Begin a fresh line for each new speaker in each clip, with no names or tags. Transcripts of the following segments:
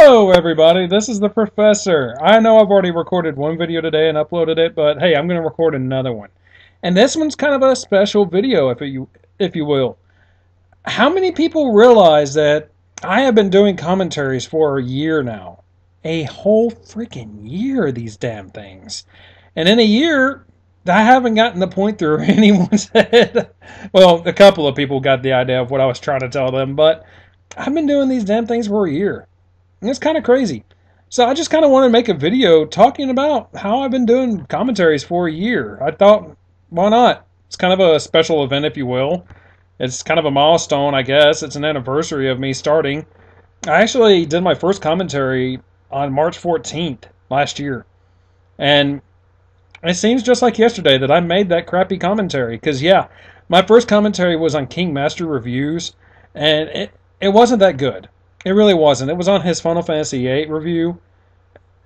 Hello everybody, this is the Professor. I know I've already recorded one video today and uploaded it, but hey, I'm going to record another one. And this one's kind of a special video, if you will. How many people realize that I have been doing commentaries for a year now? A whole freaking year, these damn things. And in a year, I haven't gotten the point through anyone's head. Well, a couple of people got the idea of what I was trying to tell them, but I've been doing these damn things for a year. And it's kind of crazy. So I just kind of want to make a video talking about how I've been doing commentaries for a year. I thought, why not? It's kind of a special event, if you will. It's kind of a milestone, I guess. It's an anniversary of me starting. I actually did my first commentary on March 14th last year. And it seems just like yesterday that I made that crappy commentary. Because, yeah, my first commentary was on King Master Reviews. And it wasn't that good. It really wasn't. It was on his Final Fantasy VIII review.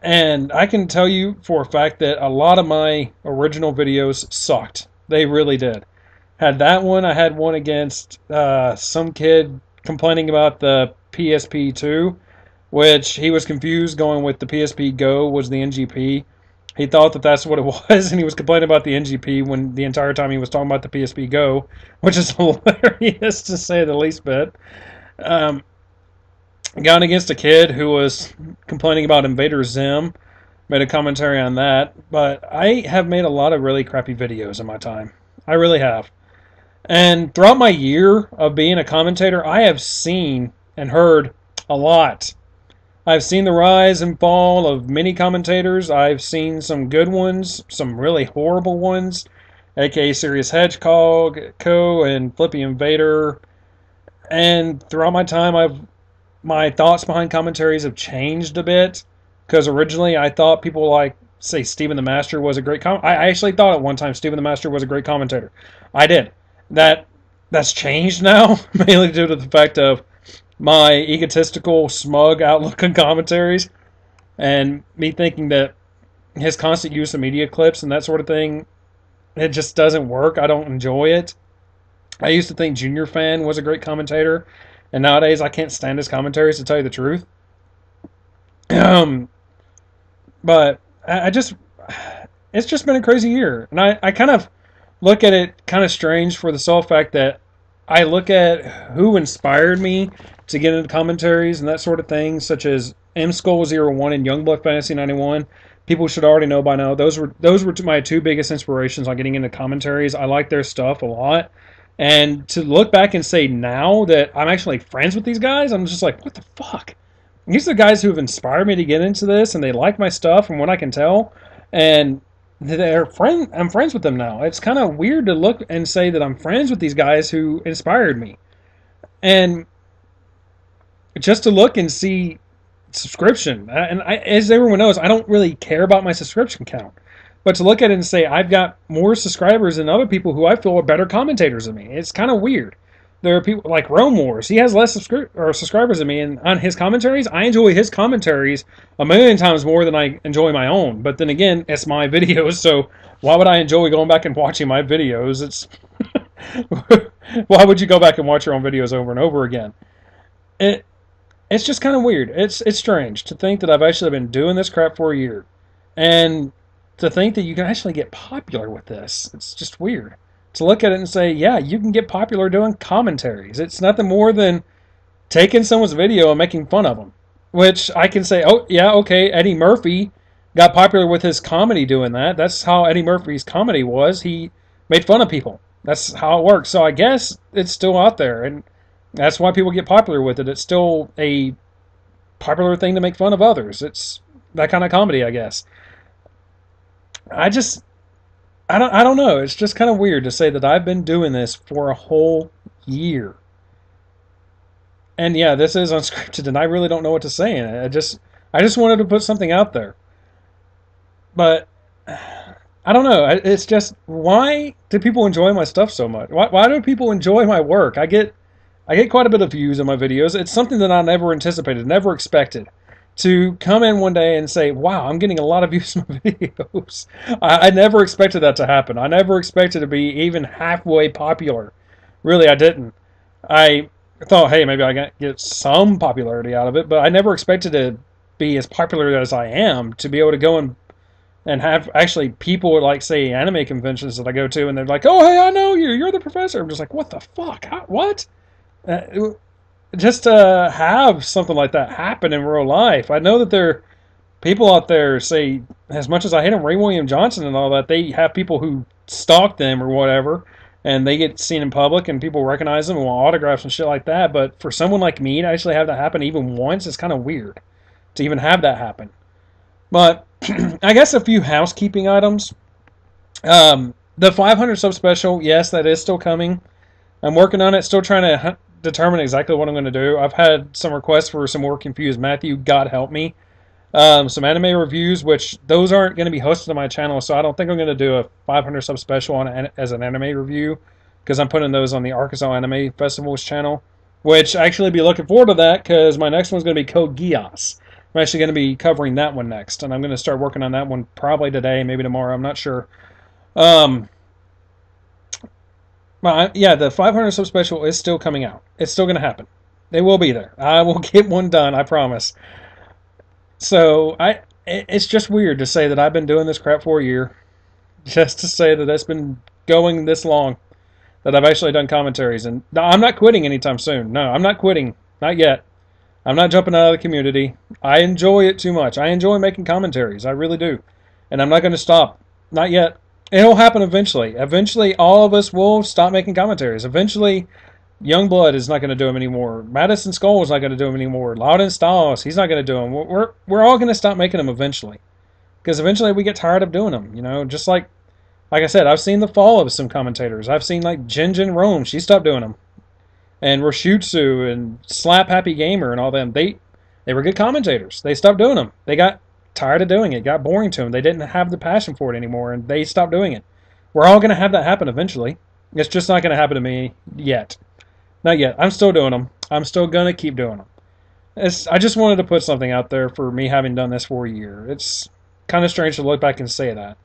And I can tell you for a fact that a lot of my original videos sucked. They really did. Had that one. I had one against some kid complaining about the PSP 2, which he was confused going with the PSP Go was the NGP. He thought that that's what it was, and he was complaining about the NGP when the entire time he was talking about the PSP Go, which is hilarious to say the least bit. Gone against a kid who was complaining about Invader Zim. Made a commentary on that. But I have made a lot of really crappy videos in my time. I really have. And throughout my year of being a commentator, I have seen and heard a lot. I've seen the rise and fall of many commentators. I've seen some good ones, some really horrible ones, aka Serious Hedgehog, Co, and Flippy Invader. And throughout my time, my thoughts behind commentaries have changed a bit, because originally I thought people like, say, Stephen the Master was a great I actually thought at one time Stephen the Master was a great commentator. I did. That's changed now, mainly due to the fact of my egotistical, smug outlook on commentaries, and me thinking that his constant use of media clips and that sort of thing, it just doesn't work. I don't enjoy it. I used to think Junior Fan was a great commentator, and nowadays, I can't stand his commentaries, to tell you the truth. But it's just been a crazy year. And I kind of look at it kind of strange for the sole fact that I look at who inspired me to get into commentaries and that sort of thing, such as MSkull01 and Youngblood Fantasy 91. People should already know by now. Those were my two biggest inspirations on getting into commentaries. I like their stuff a lot. And to look back and say now that I'm actually friends with these guys, I'm just like, what the fuck? These are the guys who have inspired me to get into this, and they like my stuff from what I can tell. And I'm friends with them now. It's kind of weird to look and say that I'm friends with these guys who inspired me. And just to look and see subscription. And as everyone knows, I don't really care about my subscription count. But to look at it and say, I've got more subscribers than other people who I feel are better commentators than me, it's kind of weird. There are people like Rome Wars. He has less subscribers than me, and on his commentaries, I enjoy his commentaries a million times more than I enjoy my own. But then again, it's my videos, so why would I enjoy going back and watching my videos? It's why would you go back and watch your own videos over and over again? It's just kind of weird. It's strange to think that I've actually been doing this crap for a year. And to think that you can actually get popular with this. It's just weird. To look at it and say, yeah, you can get popular doing commentaries. It's nothing more than taking someone's video and making fun of them. Which I can say, oh, yeah, okay, Eddie Murphy got popular with his comedy doing that. That's how Eddie Murphy's comedy was. He made fun of people. That's how it works. So I guess it's still out there. And that's why people get popular with it. It's still a popular thing to make fun of others. It's that kind of comedy, I guess. I don't know. It's just kind of weird to say that I've been doing this for a whole year. And yeah, this is unscripted, and I really don't know what to say in it. I just wanted to put something out there. But I don't know. It's just, why do people enjoy my stuff so much? Why do people enjoy my work? I get quite a bit of views on my videos. It's something that I never anticipated, never expected. To come in one day and say, wow, I'm getting a lot of views on my videos. I never expected that to happen. I never expected to be even halfway popular. Really, I didn't. I thought, hey, maybe I get some popularity out of it, but I never expected to be as popular as I am, to be able to go and have actually people like, say, anime conventions that I go to, and they're like, oh, hey, I know you, you're the professor. I'm just like, what the fuck? What? Uh, just to have something like that happen in real life. I know that there are people out there, say, as much as I hate him, Ray William Johnson and all that, they have people who stalk them or whatever, and they get seen in public and people recognize them and want autographs and shit like that. But for someone like me to actually have that happen even once, it's kind of weird to even have that happen. But I guess a few housekeeping items. The 500 sub special, yes, that is still coming. I'm working on it, still trying to determine exactly what I'm going to do. I've had some requests for some more Confused Matthew, God help me. Some anime reviews, which those aren't going to be hosted on my channel, so I don't think I'm going to do a 500 sub special as an anime review, because I'm putting those on the Arkansas Anime Festival's channel, which I actually be looking forward to that, because my next one's going to be Code Geass. I'm actually going to be covering that one next, and I'm going to start working on that one probably today, maybe tomorrow, I'm not sure. Yeah, the 500 sub special is still coming out. It's still going to happen. It will be there. I will get one done, I promise. So, it's just weird to say that I've been doing this crap for a year, just to say that it's been going this long, that I've actually done commentaries. And I'm not quitting anytime soon. No, I'm not quitting. Not yet. I'm not jumping out of the community. I enjoy it too much. I enjoy making commentaries. I really do. And I'm not going to stop. Not yet. It'll happen eventually. Eventually, all of us will stop making commentaries. Eventually, Youngblood is not going to do them anymore. Madison Skull is not going to do them anymore. Loudon Styles, he's not going to do them. We're all going to stop making them eventually. Because eventually we get tired of doing them. You know, just like I said, I've seen the fall of some commentators. I've seen like Jin Rome. She stopped doing them. And Rashutsu and Slap Happy Gamer and all them, they were good commentators. They stopped doing them. They got tired of doing it. It got boring to them. They didn't have the passion for it anymore, and they stopped doing it. We're all going to have that happen eventually. It's just not going to happen to me yet. Not yet. I'm still doing them. I'm still going to keep doing them. I just wanted to put something out there for me having done this for a year. It's kind of strange to look back and say that.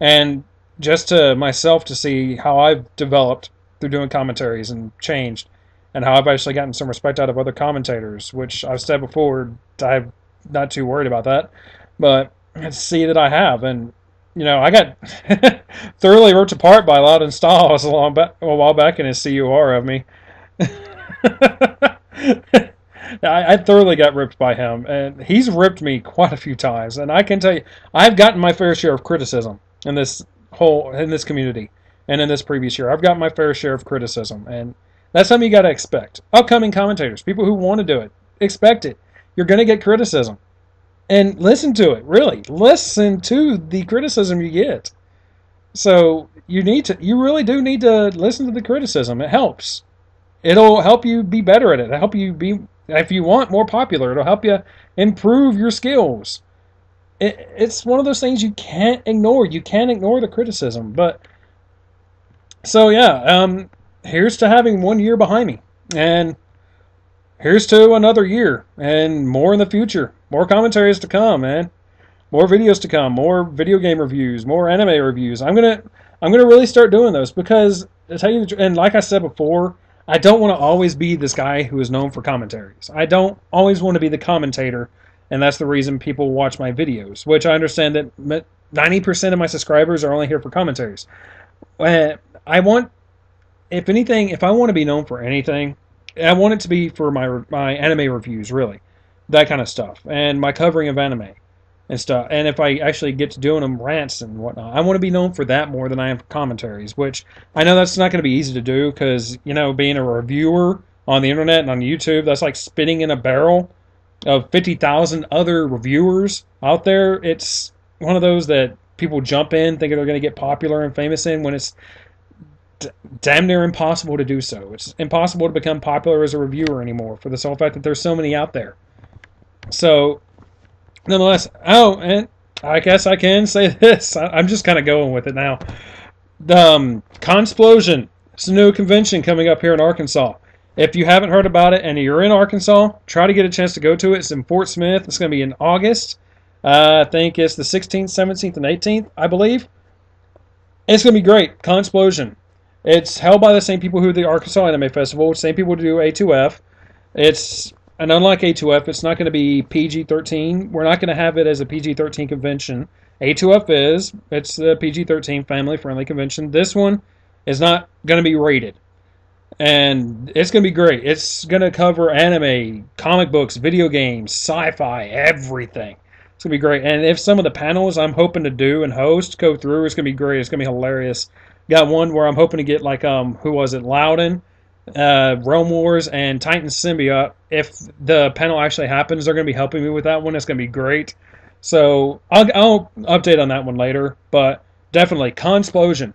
And just to myself to see how I've developed through doing commentaries and changed, and how I've actually gotten some respect out of other commentators, which I've said before, I'm not too worried about that. But to see that I have, and you know, I got thoroughly ripped apart by Loudon Styles a while back in his CUR of me. I thoroughly got ripped by him, and he's ripped me quite a few times. And I can tell you, I've gotten my fair share of criticism in this community, and in this previous year, I've gotten my fair share of criticism, and that's something you got to expect. Upcoming commentators, people who want to do it, expect it. You're going to get criticism. And listen to it, really. Listen to the criticism you get. So you really do need to listen to the criticism. It helps. It'll help you be better at it. It'll help you be, if you want, more popular. It'll help you improve your skills. It's one of those things you can't ignore. You can't ignore the criticism. But, so yeah, here's to having 1 year behind me. And here's to another year. And more in the future. More commentaries to come, man. More videos to come. More video game reviews. More anime reviews. I'm gonna really start doing those, because to tell you the truth, and like I said before, I don't want to always be this guy who is known for commentaries. I don't always want to be the commentator, and that's the reason people watch my videos, which I understand that 90% of my subscribers are only here for commentaries. I want, if anything, if I want to be known for anything, I want it to be for my anime reviews, really. That kind of stuff. And my covering of anime and stuff. And if I actually get to doing them rants and whatnot, I want to be known for that more than I am for commentaries, which I know that's not going to be easy to do, because, you know, being a reviewer on the internet and on YouTube, that's like spitting in a barrel of 50,000 other reviewers out there. It's one of those that people jump in thinking they're going to get popular and famous in, when it's damn near impossible to do so. It's impossible to become popular as a reviewer anymore, for the sole fact that there's so many out there. So, nonetheless, oh, and I guess I can say this. I'm just kind of going with it now. The Consplosion. It's a new convention coming up here in Arkansas. If you haven't heard about it and you're in Arkansas, try to get a chance to go to it. It's in Fort Smith. It's going to be in August. I think it's the 16th, 17th, and 18th, I believe. It's going to be great. Consplosion. It's held by the same people who the Arkansas Anime Festival, same people who do A2F. And unlike A2F, it's not going to be PG-13. We're not going to have it as a PG-13 convention. A2F it's the PG-13 family-friendly convention. This one is not going to be rated. And it's going to be great. It's going to cover anime, comic books, video games, sci-fi, everything. It's going to be great. And if some of the panels I'm hoping to do and host go through, it's going to be great. It's going to be hilarious. Got one where I'm hoping to get like, who was it? Loudon, Realm Wars, and Titan Symbiote. If the panel actually happens, they're going to be helping me with that one. It's going to be great. So I'll update on that one later. But definitely, Consplosion.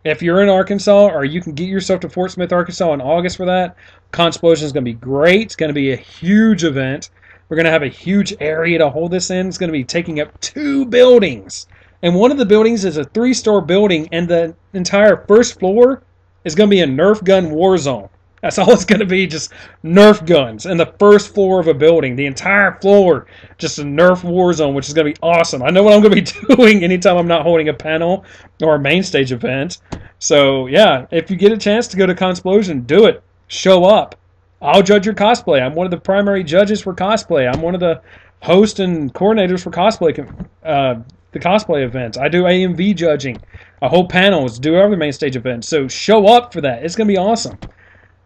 If you're in Arkansas, or you can get yourself to Fort Smith, Arkansas in August for that, Consplosion is going to be great. It's going to be a huge event. We're going to have a huge area to hold this in. It's going to be taking up 2 buildings. And one of the buildings is a 3-story building, and the entire first floor is going to be a Nerf gun war zone. That's all it's going to be, just Nerf guns in the first floor of a building. The entire floor, just a Nerf war zone, which is going to be awesome. I know what I'm going to be doing anytime I'm not holding a panel or a main stage event. So, yeah, if you get a chance to go to Consplosion, do it. Show up. I'll judge your cosplay. I'm one of the primary judges for cosplay. I'm one of the hosts and coordinators for cosplay, the cosplay events. I do AMV judging. I hold panels, do other main stage events. So show up for that. It's going to be awesome.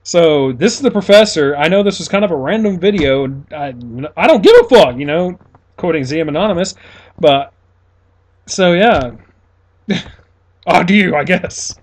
So this is the professor. I know this was kind of a random video. I don't give a fuck, quoting ZM Anonymous. But, so yeah. Adieu, I guess.